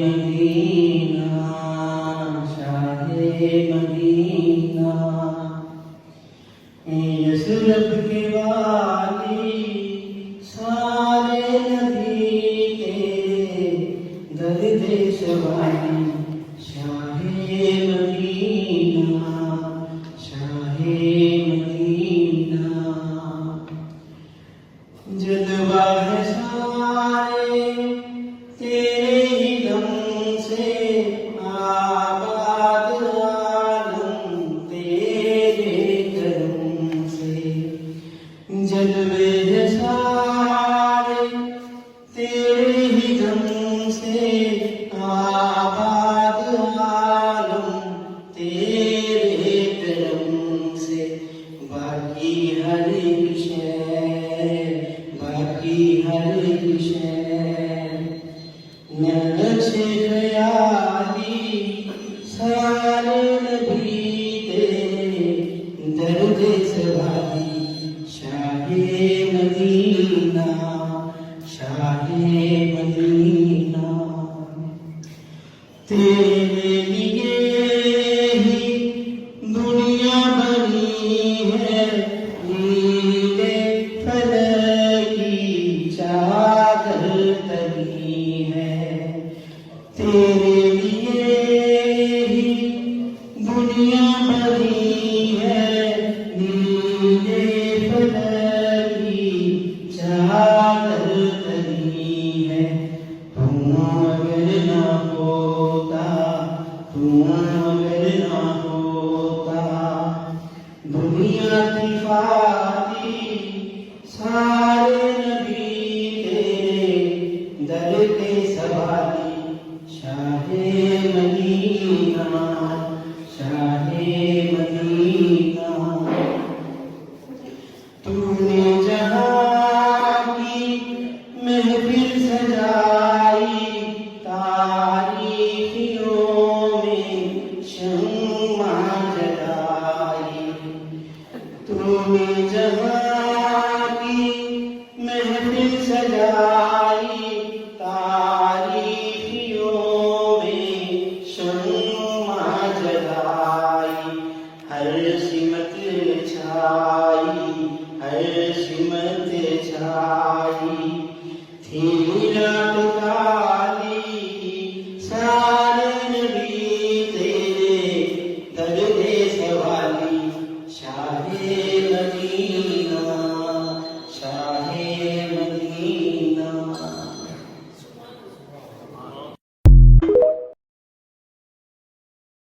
Medina, Shah Medina, Yathrib के वाली सारे नबी के दर्द सवाली, शाहे मदीना, शाहे मदीना। जलवा है सारे तेरे ही दम से, आबाद आलम तेरे करम से। जलवे है सारे तेरे ही दम से, आबाद आलम तेरे करम से। बाकी हर एक शय, बाकी हर एक शय नक्शे ख्याली सारे नबी तेरे दर्द सवाली, शाहे मदीना, शाहे मदीना। तेरे लिए ही दुनिया बनी है, नीले फलक की चादर तली है। तेरे लिए ही दुनिया बनी है, नीले फलक की चादर तली है। तुम